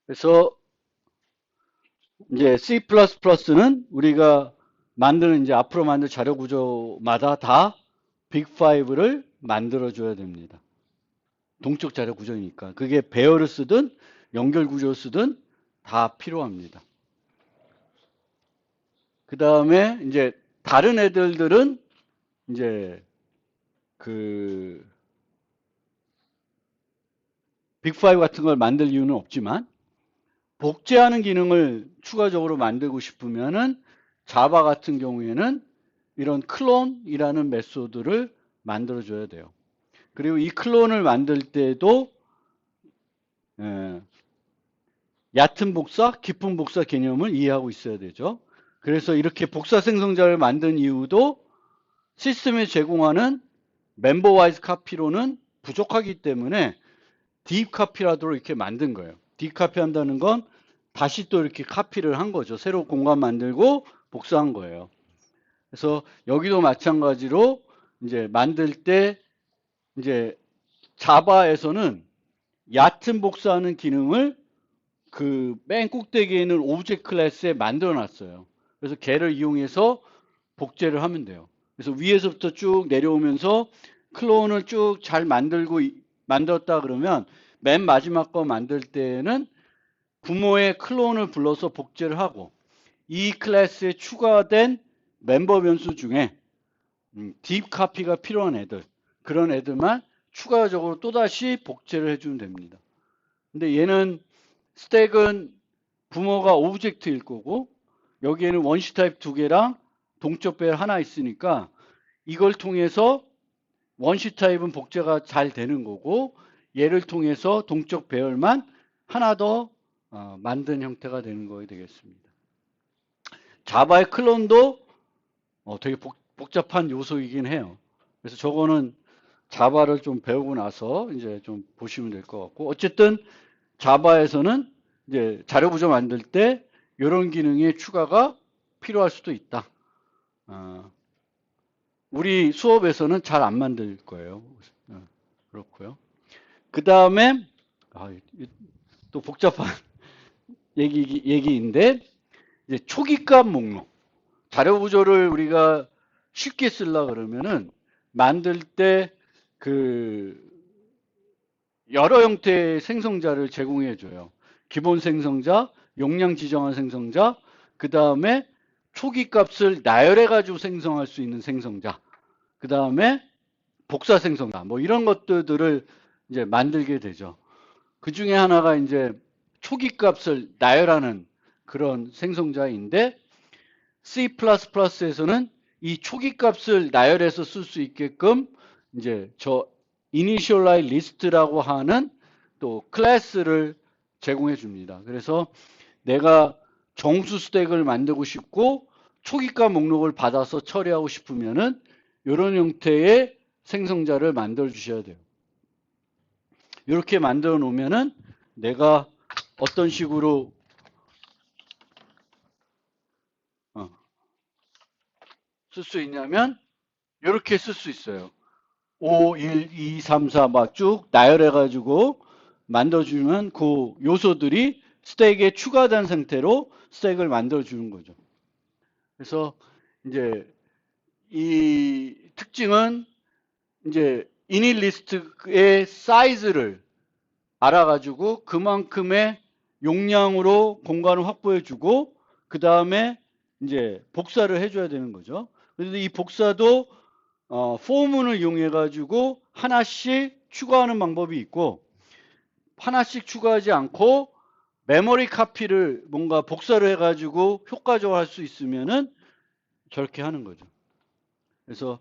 그래서 이제 C++는 우리가 만드는 이제 앞으로 만들 자료 구조마다 다 빅5를 만들어 줘야 됩니다. 동적 자료 구조니까. 그게 배열을 쓰든 연결 구조를 쓰든 다 필요합니다. 그 다음에 이제 다른 애들은 이제 그 빅5 같은 걸 만들 이유는 없지만 복제하는 기능을 추가적으로 만들고 싶으면은 자바 같은 경우에는 이런 클론이라는 메소드를 만들어 줘야 돼요. 그리고 이 클론을 만들 때도 예, 얕은 복사, 깊은 복사 개념을 이해하고 있어야 되죠. 그래서 이렇게 복사 생성자를 만든 이유도 시스템에 제공하는 멤버 와이즈 카피로는 부족하기 때문에 딥 카피라도 이렇게 만든 거예요. 딥 카피 한다는 건 다시 또 이렇게 카피를 한 거죠. 새로 공간 만들고 복사한 거예요. 그래서 여기도 마찬가지로 이제 만들 때 이제 자바에서는 얕은 복사하는 기능을 그 맨 꼭대기에 있는 오브젝트 클래스에 만들어 놨어요. 그래서 걔를 이용해서 복제를 하면 돼요. 그래서 위에서부터 쭉 내려오면서 클론을 쭉 잘 만들었다 그러면 맨 마지막 거 만들 때는 부모의 클론을 불러서 복제를 하고 이 클래스에 추가된 멤버 변수 중에 딥 카피가 필요한 애들 그런 애들만 추가적으로 또다시 복제를 해주면 됩니다. 근데 얘는 스택은 부모가 오브젝트일 거고 여기에는 원시 타입 두 개랑 동적 배열 하나 있으니까 이걸 통해서 원시 타입은 복제가 잘 되는 거고 얘를 통해서 동적 배열만 하나 더 만든 형태가 되는 거게 되겠습니다. 자바의 클론도 되게 복잡한 요소이긴 해요. 그래서 저거는 자바를 좀 배우고 나서 이제 좀 보시면 될 것 같고 어쨌든 자바에서는 이제 자료 구조 만들 때 이런 기능의 추가가 필요할 수도 있다. 우리 수업에서는 잘 안 만들 거예요. 그렇고요. 그 다음에 또 복잡한 얘기인데 이제 초기값 목록 자료 구조를 우리가 쉽게 쓰려 그러면은 만들 때 그 여러 형태의 생성자를 제공해 줘요. 기본 생성자, 용량 지정한 생성자, 그 다음에 초기 값을 나열해 가지고 생성할 수 있는 생성자, 그 다음에 복사 생성자, 뭐 이런 것들을 이제 만들게 되죠. 그 중에 하나가 이제 초기 값을 나열하는 그런 생성자인데 C++에서는 이 초기 값을 나열해서 쓸 수 있게끔 이제 저 initialize list라고 하는 또 클래스를 제공해 줍니다. 그래서 내가 정수 스택을 만들고 싶고 초기값 목록을 받아서 처리하고 싶으면은 이런 형태의 생성자를 만들어 주셔야 돼요. 이렇게 만들어 놓으면은 내가 어떤 식으로 쓸 수 있냐면 이렇게 쓸 수 있어요. 5, 1, 2, 3, 4 막 쭉 나열해가지고 만들어주면 그 요소들이 스택에 추가된 상태로 스택을 만들어주는 거죠. 그래서 이제 이 특징은 이제 이닛 리스트의 사이즈를 알아가지고 그만큼의 용량으로 공간을 확보해주고 그 다음에 이제 복사를 해줘야 되는 거죠. 그래서 이 복사도 포문을 이용해 가지고 하나씩 추가하는 방법이 있고 하나씩 추가하지 않고 메모리 카피를 뭔가 복사를 해 가지고 효과적으로 할 수 있으면은 저렇게 하는 거죠. 그래서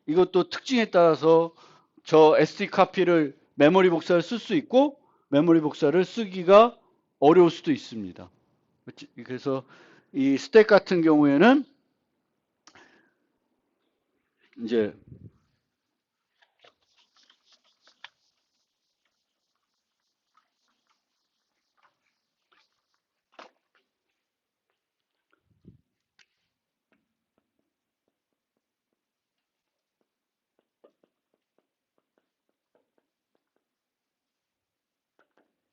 이것도 특징에 따라서 저 SD 카피를 메모리 복사를 쓸 수 있고 메모리 복사를 쓰기가 어려울 수도 있습니다. 그래서 이 스택 같은 경우에는 이제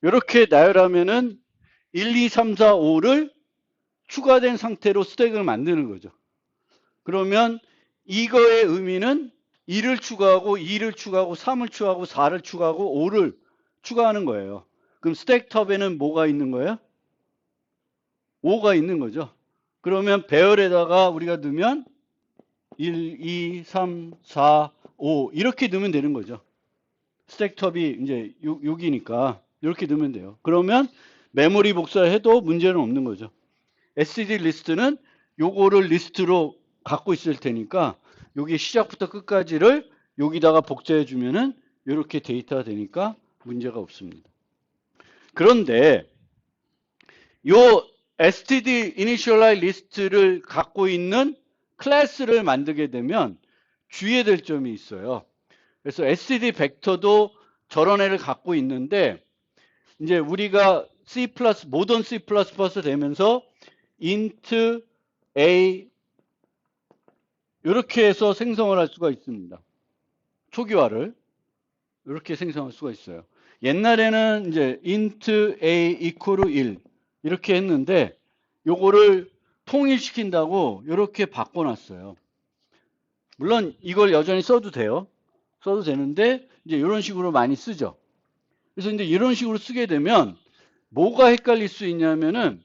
이렇게 나열하면은 1, 2, 3, 4, 5를 추가된 상태로 스택을 만드는 거죠. 그러면 이거의 의미는 1을 추가하고 2를 추가하고 3을 추가하고 4를 추가하고 5를 추가하는 거예요. 그럼 스택 톱에는 뭐가 있는 거예요? 5가 있는 거죠. 그러면 배열에다가 우리가 넣으면 1, 2, 3, 4, 5 이렇게 넣으면 되는 거죠. 스택 톱이 이제 여기니까 이렇게 넣으면 돼요. 그러면 메모리 복사해도 문제는 없는 거죠. SSD 리스트는 요거를 리스트로 갖고 있을 테니까 여기 시작부터 끝까지를 여기다가 복제해 주면은 이렇게 데이터가 되니까 문제가 없습니다. 그런데 요 std initialize 리스트를 갖고 있는 클래스를 만들게 되면 주의해야 될 점이 있어요. 그래서 std 벡터도 저런 애를 갖고 있는데 이제 우리가 C++ 모던 C++ 되면서 int a 이렇게 해서 생성을 할 수가 있습니다. 초기화를 이렇게 생성할 수가 있어요. 옛날에는 이제 int a equal 1 이렇게 했는데 요거를 통일시킨다고 이렇게 바꿔놨어요. 물론 이걸 여전히 써도 돼요. 써도 되는데 이제 이런 식으로 많이 쓰죠. 그래서 이제 이런 식으로 쓰게 되면 뭐가 헷갈릴 수 있냐면은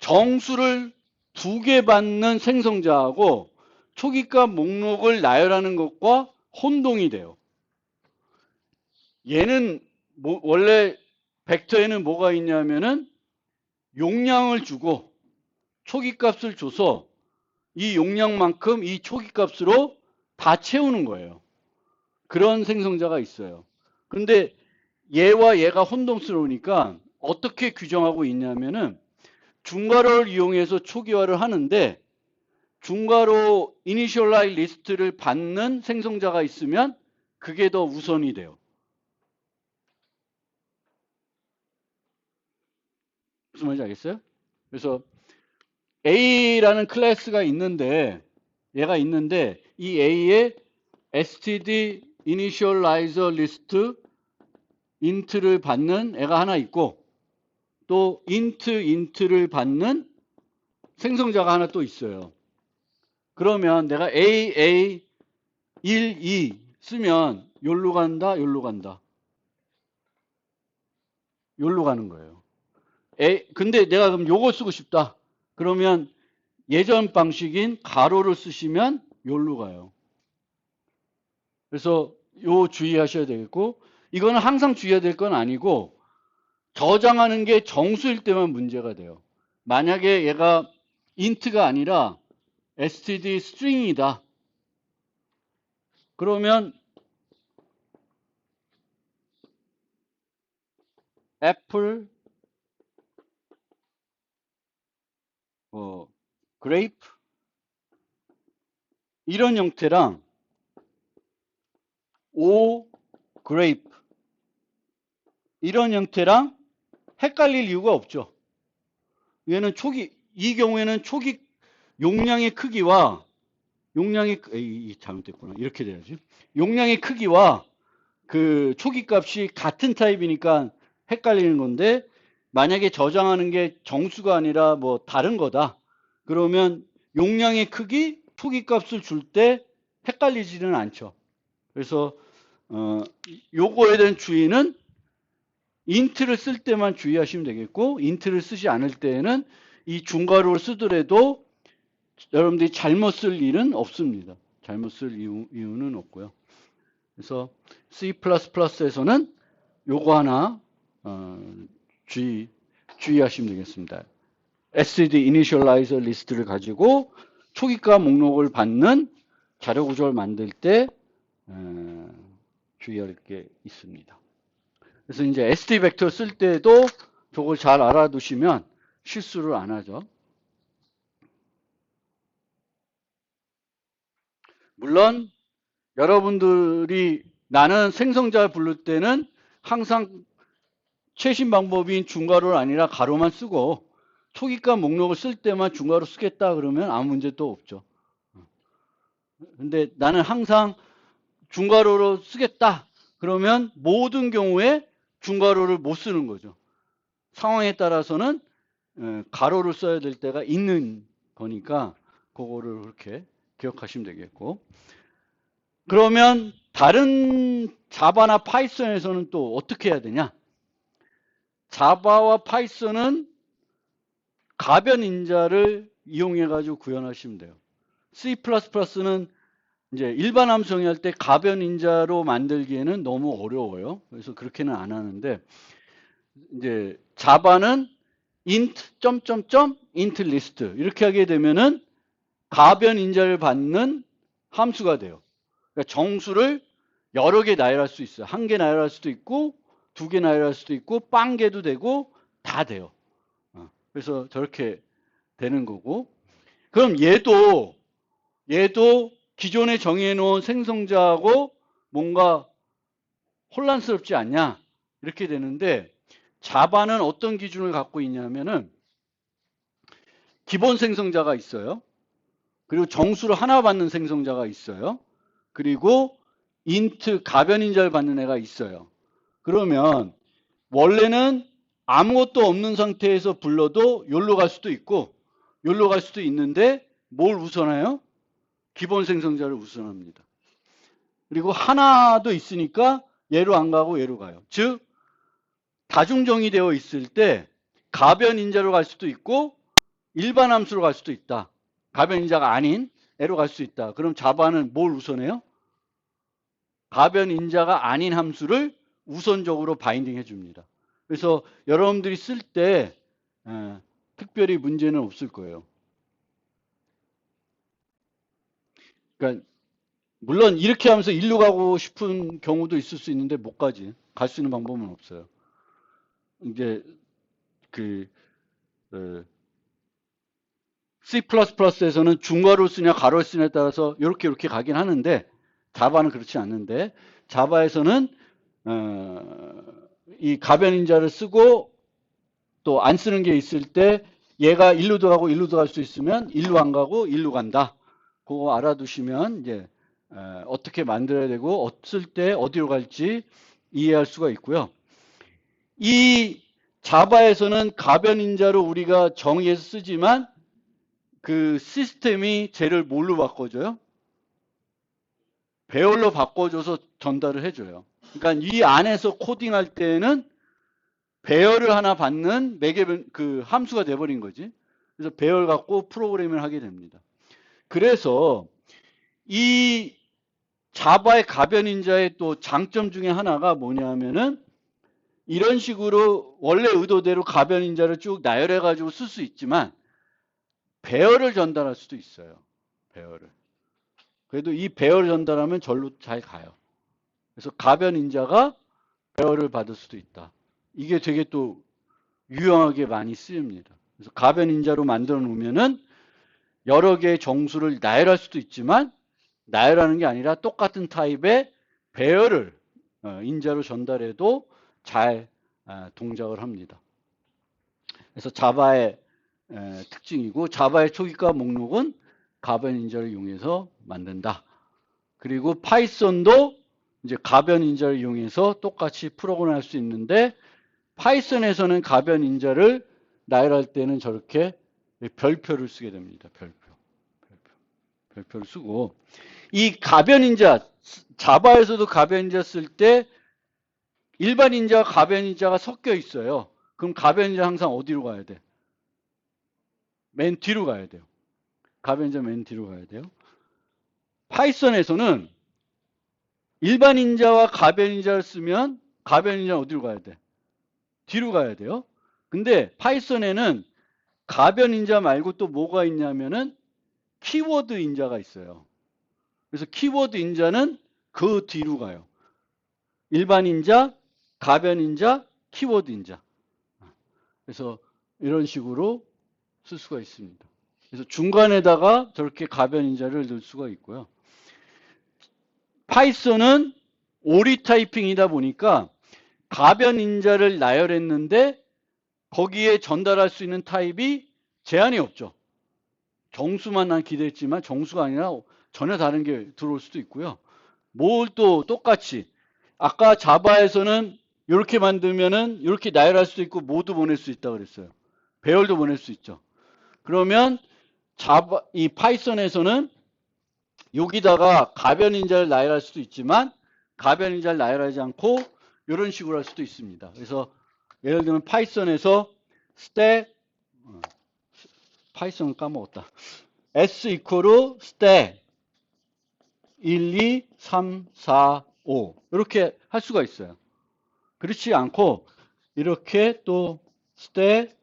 정수를 2개 받는 생성자하고 초기값 목록을 나열하는 것과 혼동이 돼요. 얘는 원래 벡터에는 뭐가 있냐면은 용량을 주고 초기값을 줘서 이 용량만큼 이 초기값으로 다 채우는 거예요. 그런 생성자가 있어요. 근데 얘와 얘가 혼동스러우니까 어떻게 규정하고 있냐면은 중괄호를 이용해서 초기화를 하는데 중괄호 이니셜라이즈 리스트를 받는 생성자가 있으면 그게 더 우선이 돼요. 무슨 말인지 알겠어요? 그래서 A라는 클래스가 있는데 얘가 있는데 이 A에 std initializer list int를 받는 애가 하나 있고 또 int를 받는 생성자가 하나 또 있어요. 그러면 내가 A 1, 2 쓰면 요로 간다, 요로 간다. 요로 가는 거예요. 근데 내가 그럼 요거 쓰고 싶다. 그러면 예전 방식인 가로를 쓰시면 요로 가요. 그래서 요 주의하셔야 되겠고 이거는 항상 주의해야 될 건 아니고 저장하는 게 정수일 때만 문제가 돼요. 만약에 얘가 int가 아니라 std string이다. 그러면 애플 grape 이런 형태랑 o grape 이런 형태랑 헷갈릴 이유가 없죠. 얘는 이 경우에는 초기 용량의 크기와 잘못됐구나. 이렇게 돼야지. 용량의 크기와 그 초기 값이 같은 타입이니까 헷갈리는 건데 만약에 저장하는 게 정수가 아니라 뭐 다른 거다. 그러면 용량의 크기, 초기 값을 줄 때 헷갈리지는 않죠. 그래서 요거에 대한 주의는 int를 쓸 때만 주의하시면 되겠고 int를 쓰지 않을 때에는 이 중괄호를 쓰더라도 여러분들이 잘못 쓸 일은 없습니다. 잘못 쓸 이유는 없고요. 그래서 C++에서는 요거 하나 주의하시면 되겠습니다. std initializer 리스트를 가지고 초기값 목록을 받는 자료 구조를 만들 때 주의할 게 있습니다. 그래서 이제 std 벡터 쓸 때도 저걸 잘 알아두시면 실수를 안 하죠. 물론 여러분들이 나는 생성자 부를 때는 항상 최신 방법인 중괄호를 아니라 가로만 쓰고 초기값 목록을 쓸 때만 중괄호 쓰겠다 그러면 아무 문제도 없죠. 근데 나는 항상 중괄호로 쓰겠다 그러면 모든 경우에 중괄호를 못 쓰는 거죠. 상황에 따라서는 가로를 써야 될 때가 있는 거니까 그거를 그렇게 기억하시면 되겠고. 그러면 다른 자바나 파이썬에서는 또 어떻게 해야 되냐? 자바와 파이썬은 가변 인자를 이용해 가지고 구현하시면 돼요. C++는 이제 일반 함수 정의할 때 가변 인자로 만들기에는 너무 어려워요. 그래서 그렇게는 안 하는데, 이제 자바는 int 점점점 int list 이렇게 하게 되면은 가변 인자를 받는 함수가 돼요. 그러니까 정수를 여러 개 나열할 수 있어요. 한 개 나열할 수도 있고, 두 개 나열할 수도 있고, 빵 개도 되고, 다 돼요. 그래서 저렇게 되는 거고. 그럼 얘도 기존에 정해 놓은 생성자하고 뭔가 혼란스럽지 않냐? 이렇게 되는데, 자바는 어떤 기준을 갖고 있냐면은 기본 생성자가 있어요. 그리고 정수를 하나 받는 생성자가 있어요. 그리고 int 가변 인자를 받는 애가 있어요. 그러면 원래는 아무것도 없는 상태에서 불러도 여기로 갈 수도 있고 여기로 갈 수도 있는데 뭘 우선해요? 기본 생성자를 우선합니다. 그리고 하나도 있으니까 얘로 안 가고 얘로 가요. 즉 다중정의되어 있을 때 가변 인자로 갈 수도 있고 일반 함수로 갈 수도 있다. 가변 인자가 아닌 애로 갈 수 있다. 그럼 자바는 뭘 우선해요? 가변 인자가 아닌 함수를 우선적으로 바인딩 해줍니다. 그래서 여러분들이 쓸 때 특별히 문제는 없을 거예요. 그러니까 물론 이렇게 하면서 일로 가고 싶은 경우도 있을 수 있는데 못 가지. 갈 수 있는 방법은 없어요. 이제 그 C++에서는 중괄호를 쓰냐 가로를 쓰냐에 따라서 이렇게 가긴 하는데 자바는 그렇지 않는데 자바에서는 이 가변인자를 쓰고 또 안 쓰는 게 있을 때 얘가 일루도 가고 일루도 갈 수 있으면 일루 안 가고 일루 간다. 그거 알아두시면 이제 어떻게 만들어야 되고 쓸 때 어디로 갈지 이해할 수가 있고요. 이 자바에서는 가변인자로 우리가 정의해서 쓰지만 그 시스템이 쟤를 뭘로 바꿔줘요? 배열로 바꿔줘서 전달을 해줘요. 그러니까 이 안에서 코딩할 때는 배열을 하나 받는 그 함수가 돼버린 거지. 그래서 배열 갖고 프로그램을 하게 됩니다. 그래서 이 자바의 가변인자의 또 장점 중에 하나가 뭐냐면은 이런 식으로 원래 의도대로 가변인자를 쭉 나열해 가지고 쓸 수 있지만 배열을 전달할 수도 있어요. 배열을. 그래도 이 배열을 전달하면 절로 잘 가요. 그래서 가변인자가 배열을 받을 수도 있다. 이게 되게 또 유용하게 많이 쓰입니다. 그래서 가변인자로 만들어 놓으면은 여러 개의 정수를 나열할 수도 있지만 나열하는 게 아니라 똑같은 타입의 배열을 인자로 전달해도 잘 동작을 합니다. 그래서 자바의 특징이고 자바의 초기화 목록은 가변인자를 이용해서 만든다. 그리고 파이썬도 이제 가변인자를 이용해서 똑같이 프로그램할 수 있는데 파이썬에서는 가변인자를 나열할 때는 저렇게 별표를 쓰게 됩니다. 별표를 쓰고 이 가변인자 자바에서도 가변인자 쓸 때 일반 인자와 가변인자가 섞여 있어요. 그럼 가변인자 항상 어디로 가야 돼? 맨 뒤로 가야 돼요. 가변인자 맨 뒤로 가야 돼요. 파이썬에서는 일반 인자와 가변 인자를 쓰면 가변 인자는 어디로 가야 돼? 뒤로 가야 돼요. 근데 파이썬에는 가변 인자 말고 또 뭐가 있냐면은 키워드 인자가 있어요. 그래서 키워드 인자는 그 뒤로 가요. 일반 인자, 가변 인자, 키워드 인자. 그래서 이런 식으로 쓸 수가 있습니다. 그래서 중간에다가 저렇게 가변 인자를 넣을 수가 있고요. 파이썬은 오리 타이핑이다 보니까 가변 인자를 나열했는데 거기에 전달할 수 있는 타입이 제한이 없죠. 정수만 난 기대했지만 정수가 아니라 전혀 다른 게 들어올 수도 있고요. 뭘 또 똑같이 아까 자바에서는 이렇게 만들면은 이렇게 나열할 수도 있고 모두 보낼 수 있다 그랬어요. 배열도 보낼 수 있죠. 그러면 이 파이썬에서는 여기다가 가변 인자를 나열할 수도 있지만 가변 인자를 나열하지 않고 이런 식으로 할 수도 있습니다. 그래서 예를 들면 파이썬에서 스택 파이썬을 까먹었다. s 이퀄 스택 1, 2, 3, 4, 5 이렇게 할 수가 있어요. 그렇지 않고 이렇게 또 스택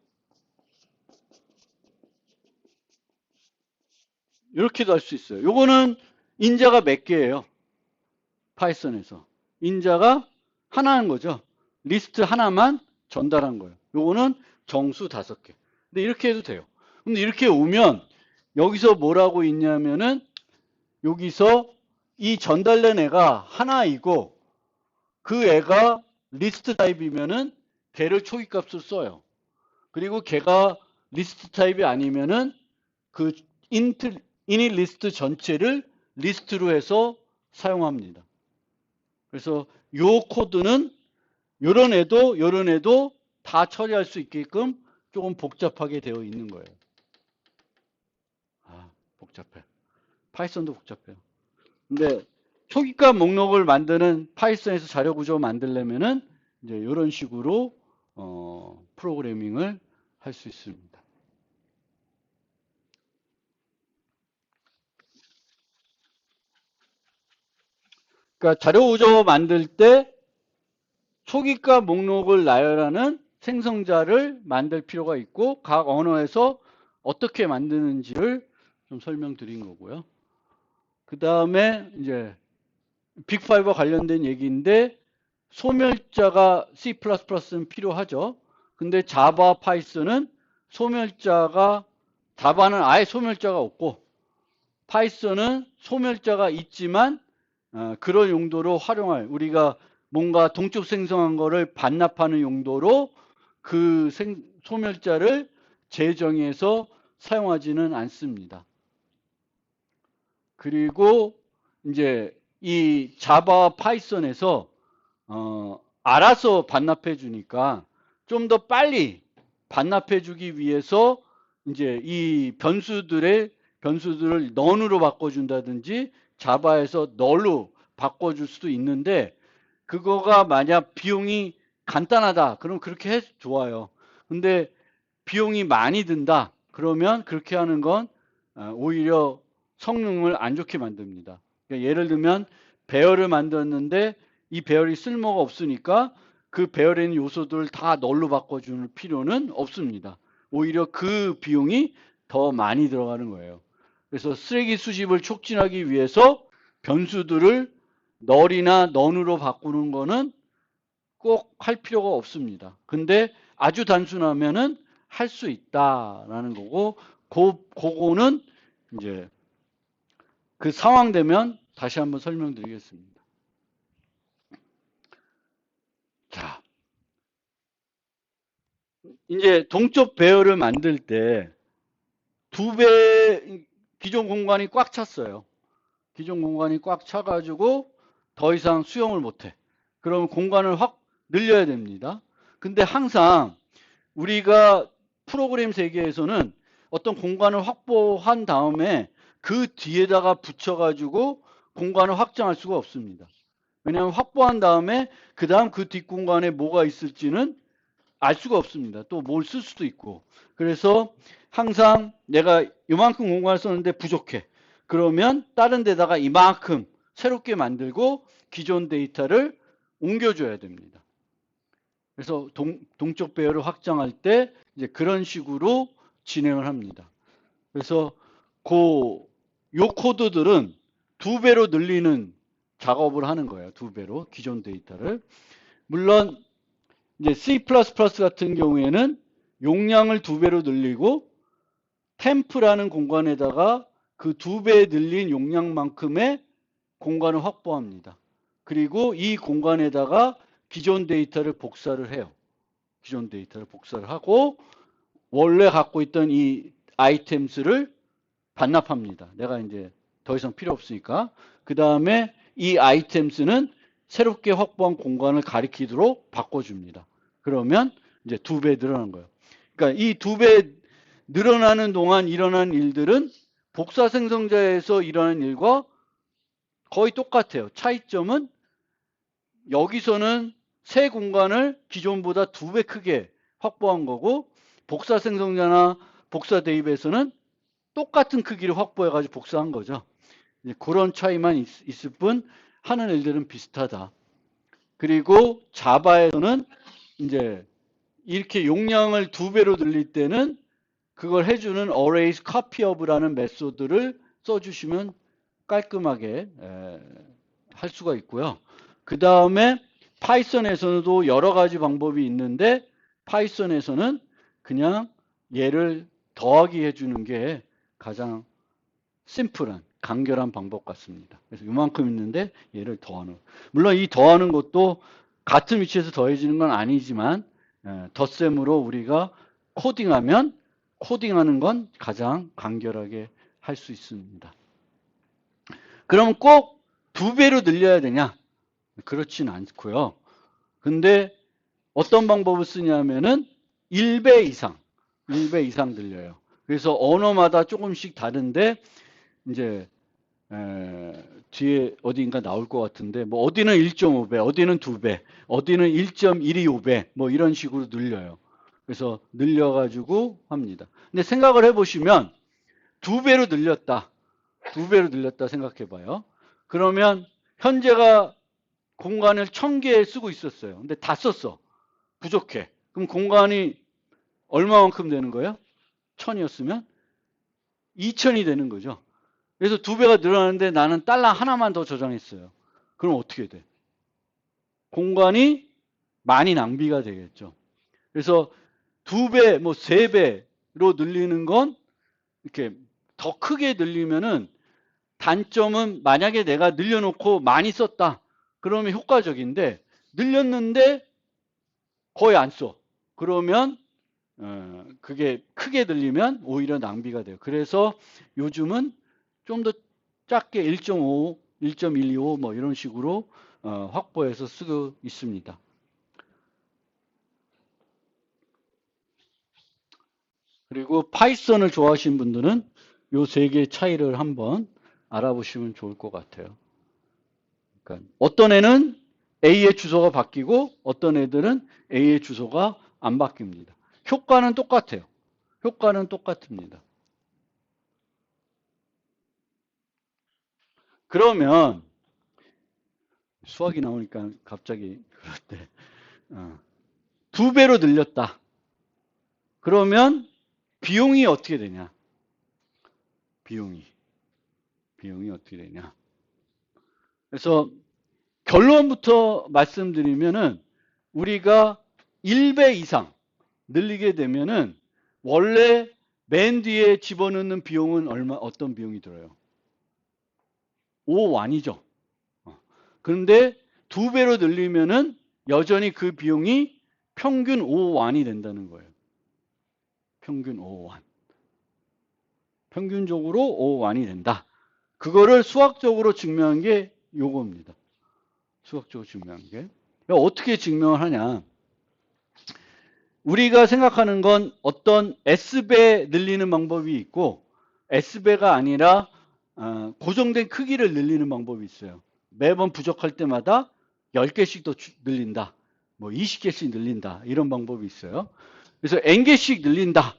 이렇게도 할 수 있어요. 요거는 인자가 몇 개예요? 파이썬에서. 인자가 하나인 거죠. 리스트 하나만 전달한 거예요. 요거는 정수 5개. 근데 이렇게 해도 돼요. 근데 이렇게 오면 여기서 뭐라고 있냐면은 여기서 이 전달된 애가 하나이고 그 애가 리스트 타입이면은 걔를 초기값으로 써요. 그리고 걔가 리스트 타입이 아니면은 그 이닛 리스트 전체를 리스트로 해서 사용합니다. 그래서 요 코드는 요런 애도 다 처리할 수 있게끔 조금 복잡하게 되어 있는 거예요. 아, 복잡해. 파이썬도 복잡해요. 근데 초기값 목록을 만드는 파이썬에서 자료 구조 만들려면은 이제 이런 식으로 프로그래밍을 할 수 있습니다. 그러니까 자료 구조 만들 때 초기값 목록을 나열하는 생성자를 만들 필요가 있고 각 언어에서 어떻게 만드는지를 좀 설명드린 거고요. 그 다음에 이제 빅5와 관련된 얘기인데 소멸자가 C++는 필요하죠. 근데 자바, 파이썬은 소멸자가 자바는 아예 소멸자가 없고 파이썬은 소멸자가 있지만 그런 용도로 활용할 우리가 뭔가 동적 생성한 거를 반납하는 용도로 그 소멸자를 재정의해서 사용하지는 않습니다. 그리고 이제 이 자바 파이썬에서 알아서 반납해 주니까 좀 더 빨리 반납해 주기 위해서 이제 이 변수들을 넌으로 바꿔준다든지 자바에서 널로 바꿔줄 수도 있는데 그거가 만약 비용이 간단하다 그럼 그렇게 해도 좋아요. 근데 비용이 많이 든다 그러면 그렇게 하는 건 오히려 성능을 안 좋게 만듭니다. 그러니까 예를 들면 배열을 만들었는데 이 배열이 쓸모가 없으니까 그 배열에 있는 요소들을 다 널로 바꿔줄 필요는 없습니다. 오히려 그 비용이 더 많이 들어가는 거예요. 그래서 쓰레기 수집을 촉진하기 위해서 변수들을 널이나 넌으로 바꾸는 거는 꼭 할 필요가 없습니다. 근데 아주 단순하면은 할 수 있다라는 거고, 그거는 이제 그 상황 되면 다시 한번 설명드리겠습니다. 자, 이제 동적 배열을 만들 때 2배 기존 공간이 꽉 찼어요. 기존 공간이 꽉 차가지고 더 이상 수용을 못해. 그럼 공간을 확 늘려야 됩니다. 근데 항상 우리가 프로그램 세계에서는 어떤 공간을 확보한 다음에 그 뒤에다가 붙여가지고 공간을 확장할 수가 없습니다. 왜냐하면 확보한 다음에 그 다음 그 뒷공간에 뭐가 있을지는 알 수가 없습니다. 또 뭘 쓸 수도 있고. 그래서 항상 내가 이만큼 공간을 썼는데 부족해. 그러면 다른 데다가 이만큼 새롭게 만들고 기존 데이터를 옮겨줘야 됩니다. 그래서 동적 배열을 확장할 때 이제 그런 식으로 진행을 합니다. 그래서 요 코드들은 2배로 늘리는 작업을 하는 거예요. 2배로 기존 데이터를. 물론 이제 C++ 같은 경우에는 용량을 2배로 늘리고 템프라는 공간에다가 그 2배 늘린 용량만큼의 공간을 확보합니다. 그리고 이 공간에다가 기존 데이터를 복사를 해요. 기존 데이터를 복사를 하고 원래 갖고 있던 이 아이템스를 반납합니다. 내가 이제 더 이상 필요 없으니까. 그 다음에 이 아이템스는 새롭게 확보한 공간을 가리키도록 바꿔줍니다. 그러면 이제 2배 늘어난 거예요. 그러니까 이 2배 늘어나는 동안 일어난 일들은 복사 생성자에서 일어나는 일과 거의 똑같아요. 차이점은 여기서는 새 공간을 기존보다 2배 크게 확보한 거고, 복사 생성자나 복사 대입에서는 똑같은 크기를 확보해가지고 복사한 거죠. 그런 차이만 있을 뿐 하는 일들은 비슷하다. 그리고 자바에서는 이제 이렇게 용량을 2배로 늘릴 때는 그걸 해주는 arrays copy of라는 메소드를 써주시면 깔끔하게 할 수가 있고요. 그 다음에 파이썬에서도 여러 가지 방법이 있는데, 파이썬에서는 그냥 얘를 더하기 해주는 게 가장 심플한, 간결한 방법 같습니다. 그래서 이만큼 있는데 얘를 더하는. 물론 이 더하는 것도 같은 위치에서 더해지는 건 아니지만, 덧셈으로 우리가 코딩하면 코딩하는 건 가장 간결하게 할 수 있습니다. 그럼 꼭 2배로 늘려야 되냐? 그렇진 않고요. 근데 어떤 방법을 쓰냐면은 1배 이상 늘려요. 그래서 언어마다 조금씩 다른데, 이제 뒤에 어디인가 나올 것 같은데, 뭐 어디는 1.5배, 어디는 2배, 어디는 1.125배, 뭐 이런 식으로 늘려요. 그래서 늘려가지고 합니다. 근데 생각을 해보시면 2배로 늘렸다. 2배로 늘렸다 생각해봐요. 그러면 현재가 공간을 1000개 쓰고 있었어요. 근데 다 썼어. 부족해. 그럼 공간이 얼마만큼 되는 거예요? 1000이었으면 2000이 되는 거죠. 그래서 2배가 늘어나는데 나는 달러 하나만 더 저장했어요. 그럼 어떻게 돼? 공간이 많이 낭비가 되겠죠. 그래서 2배, 뭐 3배로 늘리는 건 이렇게 더 크게 늘리면은, 단점은 만약에 내가 늘려놓고 많이 썼다. 그러면 효과적인데, 늘렸는데 거의 안 써. 그러면 그게 크게 늘리면 오히려 낭비가 돼요. 그래서 요즘은 좀 더 작게 1.5, 1.125 뭐 이런 식으로 확보해서 쓰고 있습니다. 그리고 파이썬을 좋아하시는 분들은 이 3개의 차이를 한번 알아보시면 좋을 것 같아요. 그러니까 어떤 애는 A의 주소가 바뀌고 어떤 애들은 A의 주소가 안 바뀝니다. 효과는 똑같아요. 효과는 똑같습니다. 그러면 수학이 나오니까 갑자기 그럴 때 2배로 늘렸다. 그러면 비용이 어떻게 되냐? 비용이 어떻게 되냐? 그래서 결론부터 말씀드리면은, 우리가 1배 이상 늘리게 되면은 원래 맨 뒤에 집어넣는 비용은 어떤 비용이 들어요? 5완이죠. 그런데 2배로 늘리면은 여전히 그 비용이 평균 5완이 된다는 거예요. 평균 5완. 평균적으로 5완이 된다. 그거를 수학적으로 증명한 게 요겁니다. 수학적으로 증명한 게. 어떻게 증명을 하냐? 우리가 생각하는 건 어떤 S배 늘리는 방법이 있고, S배가 아니라 고정된 크기를 늘리는 방법이 있어요. 매번 부족할 때마다 10개씩 더 늘린다. 뭐 20개씩 늘린다. 이런 방법이 있어요. 그래서 N개씩 늘린다.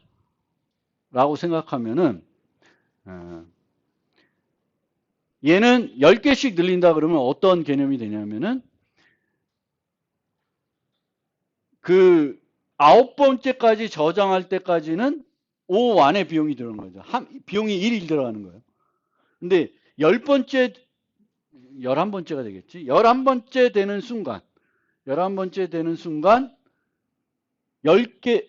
라고 생각하면은, 얘는 10개씩 늘린다 그러면 어떤 개념이 되냐면은, 그 9번째까지 저장할 때까지는 5완의 비용이 들어가는 거죠. 비용이 1이 들어가는 거예요. 근데 10번째, 11번째가 되겠지. 11번째 되는 순간, 11번째 되는 순간 10개,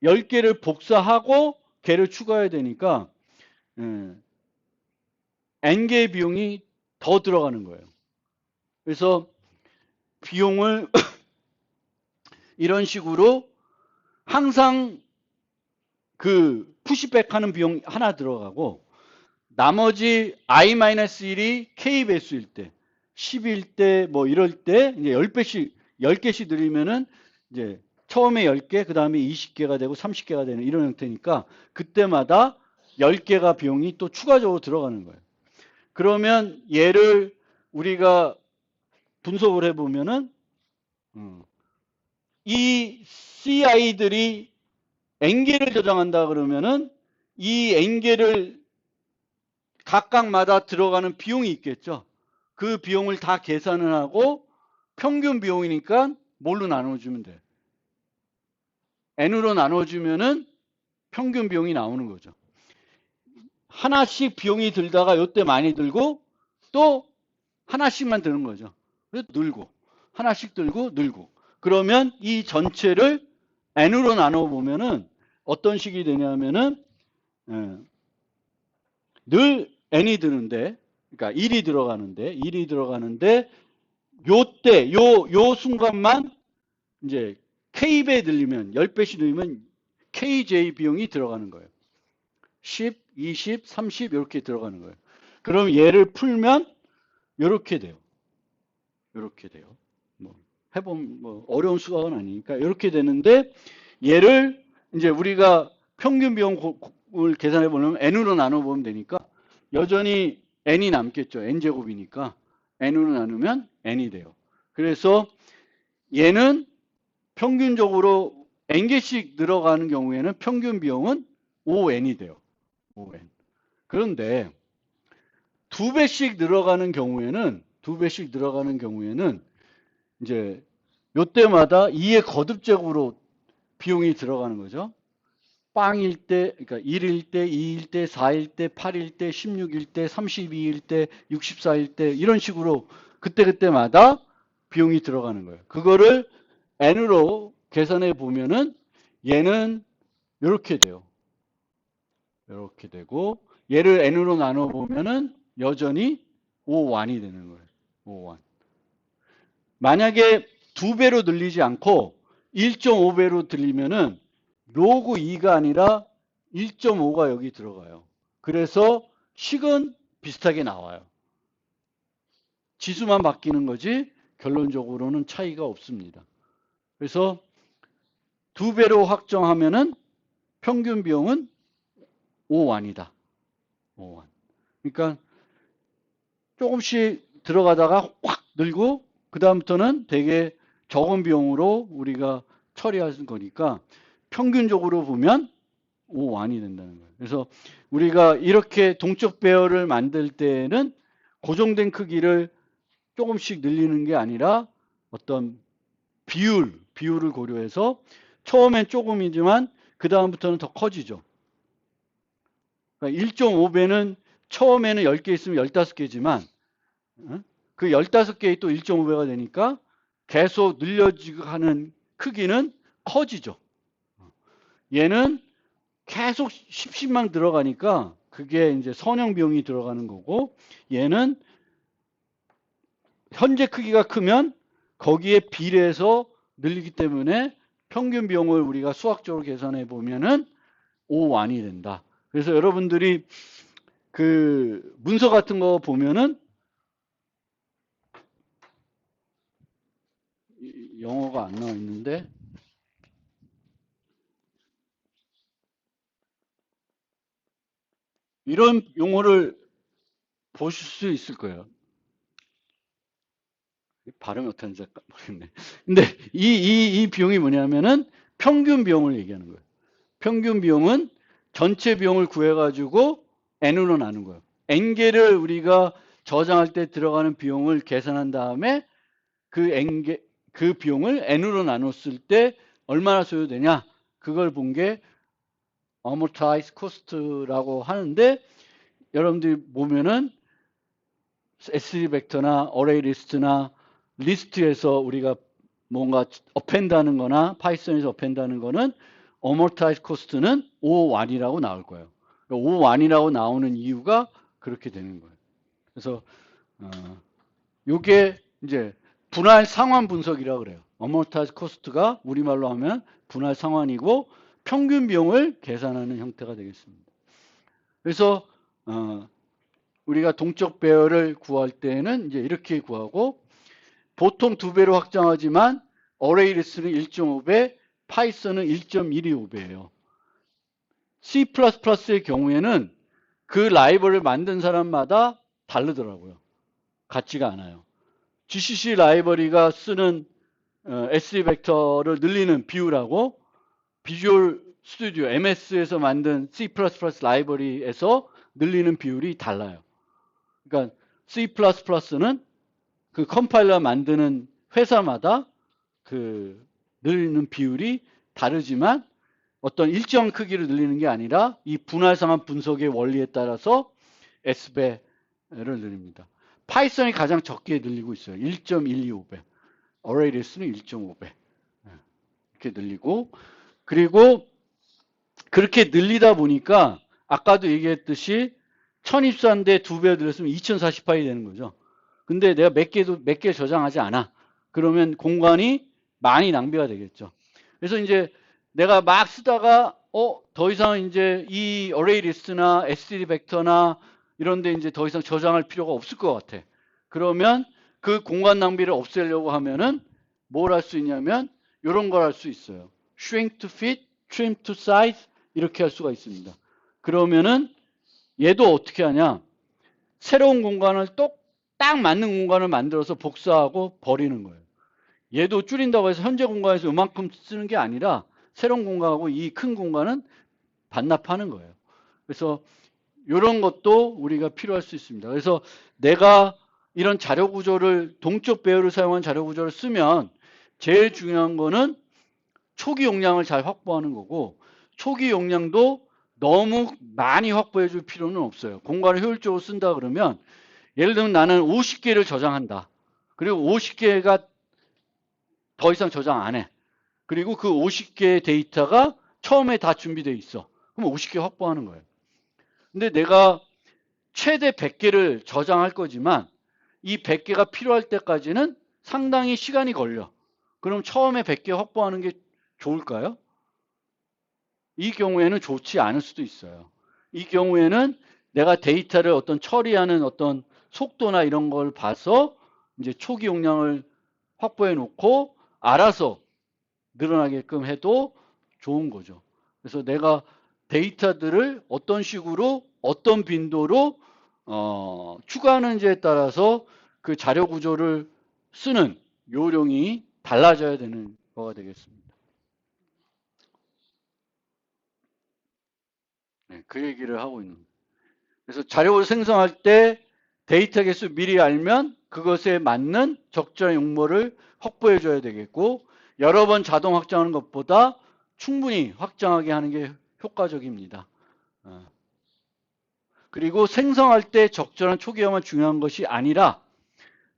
10개를 복사하고 개를 추가해야 되니까 N개의 비용이 더 들어가는 거예요. 그래서 비용을 이런 식으로 항상 그 푸시백 하는 비용 하나 들어가고, 나머지 i-1이 k 배수일 때, 10일 때 뭐 이럴 때 이제 10개씩 들이면은 이제 처음에 10개, 그 다음에 20개가 되고 30개가 되는 이런 형태니까 그때마다 10개가 비용이 또 추가적으로 들어가는 거예요. 그러면 얘를 우리가 분석을 해보면은 이 CI들이 N개를 저장한다 그러면은 이 N개를 각각마다 들어가는 비용이 있겠죠. 그 비용을 다 계산을 하고 평균 비용이니까 뭘로 나눠주면 돼? N으로 나눠주면은 평균 비용이 나오는 거죠. 하나씩 비용이 들다가 요때 많이 들고 또 하나씩만 드는 거죠. 그래서 늘고 하나씩 들고 늘고 그러면 이 전체를 N으로 나눠 보면은 어떤 식이 되냐면은 늘 N이 드는데 그러니까 1이 들어가는데 요때 요 순간만 이제 K배 들리면 10배씩 들리면 KJ 비용이 들어가는 거예요. 10, 20, 30 이렇게 들어가는 거예요. 그럼 얘를 풀면 이렇게 돼요. 이렇게 돼요. 뭐 해보면 뭐 어려운 수학은 아니니까 이렇게 되는데 얘를 이제 우리가 평균 비용을 계산해 보려면 n으로 나눠 보면 되니까 여전히 n이 남겠죠. n제곱이니까 n으로 나누면 n이 돼요. 그래서 얘는 평균적으로 n개씩 늘어가는 경우에는 평균 비용은 5n이 돼요. 5n. 그런데 두 배씩 늘어가는 경우에는 이제 요때마다 2의 거듭제곱으로 비용이 들어가는 거죠. 빵일 때, 그러니까 1일 때, 2일 때, 4일 때, 8일 때, 16일 때, 32일 때, 64일 때 이런 식으로 그때그때마다 비용이 들어가는 거예요. 그거를 n으로 계산해 보면은 얘는 이렇게 돼요. 이렇게 되고 얘를 n으로 나눠 보면은 여전히 5완이 되는 거예요. 5완. 만약에 2배로 늘리지 않고 1.5배로 들리면은 로그 2가 아니라 1.5가 여기 들어가요. 그래서 식은 비슷하게 나와요. 지수만 바뀌는 거지 결론적으로는 차이가 없습니다. 그래서 2배로 확정하면은 평균 비용은 5완이다. 5완. 그러니까 조금씩 들어가다가 확 늘고 그 다음부터는 되게 적은 비용으로 우리가 처리하는 거니까 평균적으로 보면 5완이 된다는 거예요. 그래서 우리가 이렇게 동적 배열을 만들 때는 고정된 크기를 조금씩 늘리는 게 아니라 어떤 비율을 고려해서 처음엔 조금이지만 그 다음부터는 더 커지죠. 그러니까 1.5배는 처음에는 10개 있으면 15개지만 그 15개의 또 1.5배가 되니까 계속 늘려지고 하는 크기는 커지죠. 얘는 계속 10씩만 들어가니까 그게 이제 선형 비용이 들어가는 거고 얘는 현재 크기가 크면 거기에 비례해서 늘리기 때문에 평균 비용을 우리가 수학적으로 계산해 보면은 5완이 된다. 그래서 여러분들이 그 문서 같은 거 보면은 영어가 안 나와 있는데 이런 용어를 보실 수 있을 거예요. 발음이 어떤지 모르겠네. 근데 이 비용이 뭐냐면은 평균 비용을 얘기하는 거예요. 평균 비용은 전체 비용을 구해가지고 n으로 나눈 거예요. n개를 우리가 저장할 때 들어가는 비용을 계산한 다음에 그 비용을 n으로 나눴을 때 얼마나 소요되냐? 그걸 본 게 amortized cost라고 하는데 여러분들이 보면은 S3 벡터나 어레이 리스트나 리스트에서 우리가 뭔가 어펜드하는 거나 파이썬에서 어펜드하는 거는 amortized cost는 5완이라고 나올 거예요. 5완이라고 나오는 이유가 그렇게 되는 거예요. 그래서 요게 이제 분할 상환 분석이라고 그래요. amortized cost가 우리말로 하면 분할 상환이고 평균 비용을 계산하는 형태가 되겠습니다. 그래서 우리가 동적 배열을 구할 때는 이제 이렇게 구하고, 보통 2배로 확장하지만 어레이 리스는 1.5배, 파이썬은 1.125배예요. C++의 경우에는 그 라이벌을 만든 사람마다 다르더라고요. 같지가 않아요. GCC 라이브러리가 쓰는 S3 벡터를 늘리는 비율하고 비주얼 스튜디오 MS에서 만든 C++ 라이브러리에서 늘리는 비율이 달라요. 그러니까 C++는 그 컴파일러 만드는 회사마다 그 늘리는 비율이 다르지만 어떤 일정 크기를 늘리는 게 아니라 이 분할상한 분석의 원리에 따라서 S배를 늘립니다. 파이썬이 가장 적게 늘리고 있어요. 1.125배. 어레이리스는 1.5배. 이렇게 늘리고, 그리고 그렇게 늘리다 보니까 아까도 얘기했듯이 1024인데 2배 늘렸으면 2048이 되는 거죠. 근데 내가 몇 개 저장하지 않아. 그러면 공간이 많이 낭비가 되겠죠. 그래서 이제 내가 막 쓰다가 더 이상 이제 이 어레이 리스트나 std 벡터나 이런데 이제 더 이상 저장할 필요가 없을 것 같아. 그러면 그 공간 낭비를 없애려고 하면은 뭘 할 수 있냐면 이런 걸 할 수 있어요. shrink to fit, trim to size 이렇게 할 수가 있습니다. 그러면은 얘도 어떻게 하냐? 새로운 공간을 딱 맞는 공간을 만들어서 복사하고 버리는 거예요. 얘도 줄인다고 해서 현재 공간에서 이만큼 쓰는 게 아니라 새로운 공간하고 이 큰 공간은 반납하는 거예요. 그래서 이런 것도 우리가 필요할 수 있습니다. 그래서 내가 이런 자료 구조를 동적 배열을 사용한 자료 구조를 쓰면 제일 중요한 거는 초기 용량을 잘 확보하는 거고, 초기 용량도 너무 많이 확보해 줄 필요는 없어요. 공간을 효율적으로 쓴다 그러면 예를 들면 나는 50개를 저장한다. 그리고 50개가 더 이상 저장 안 해. 그리고 그 50개의 데이터가 처음에 다 준비되어 있어. 그럼 50개 확보하는 거예요. 근데 내가 최대 100개를 저장할 거지만 이 100개가 필요할 때까지는 상당히 시간이 걸려. 그럼 처음에 100개 확보하는 게 좋을까요? 이 경우에는 좋지 않을 수도 있어요. 이 경우에는 내가 데이터를 어떤 처리하는 어떤 속도나 이런 걸 봐서 이제 초기 용량을 확보해 놓고 알아서 늘어나게끔 해도 좋은 거죠. 그래서 내가 데이터들을 어떤 식으로 어떤 빈도로 추가하는지에 따라서 그 자료 구조를 쓰는 요령이 달라져야 되는 거가 되겠습니다. 네, 그 얘기를 하고 있는 거예요. 그래서 자료를 생성할 때 데이터 개수 미리 알면 그것에 맞는 적절한 용모를 확보해 줘야 되겠고, 여러 번 자동 확장하는 것보다 충분히 확장하게 하는 게 효과적입니다. 그리고 생성할 때 적절한 초기화만 중요한 것이 아니라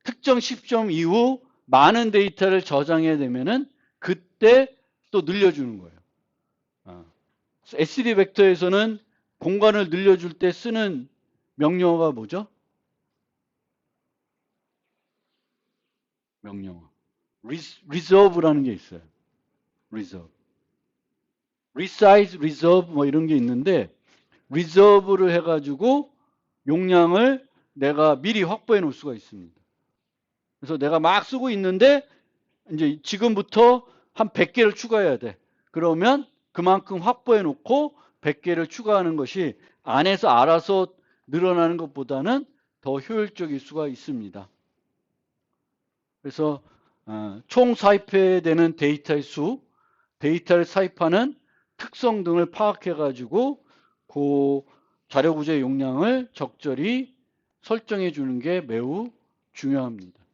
특정 시점 이후 많은 데이터를 저장해야 되면은 그때 또 늘려주는 거예요. SD 벡터에서는 공간을 늘려줄 때 쓰는 명령어가 뭐죠? 명령어. reserve라는 게 있어요. reserve. resize, reserve 뭐 이런 게 있는데 reserve를 해가지고 용량을 내가 미리 확보해 놓을 수가 있습니다. 그래서 내가 막 쓰고 있는데 이제 지금부터 한 100개를 추가해야 돼. 그러면 그만큼 확보해 놓고 100개를 추가하는 것이 안에서 알아서 늘어나는 것보다는 더 효율적일 수가 있습니다. 그래서 총 사입되는 데이터의 수, 데이터를 사입하는 특성 등을 파악해 가지고 그 자료 구조의 용량을 적절히 설정해 주는 게 매우 중요합니다.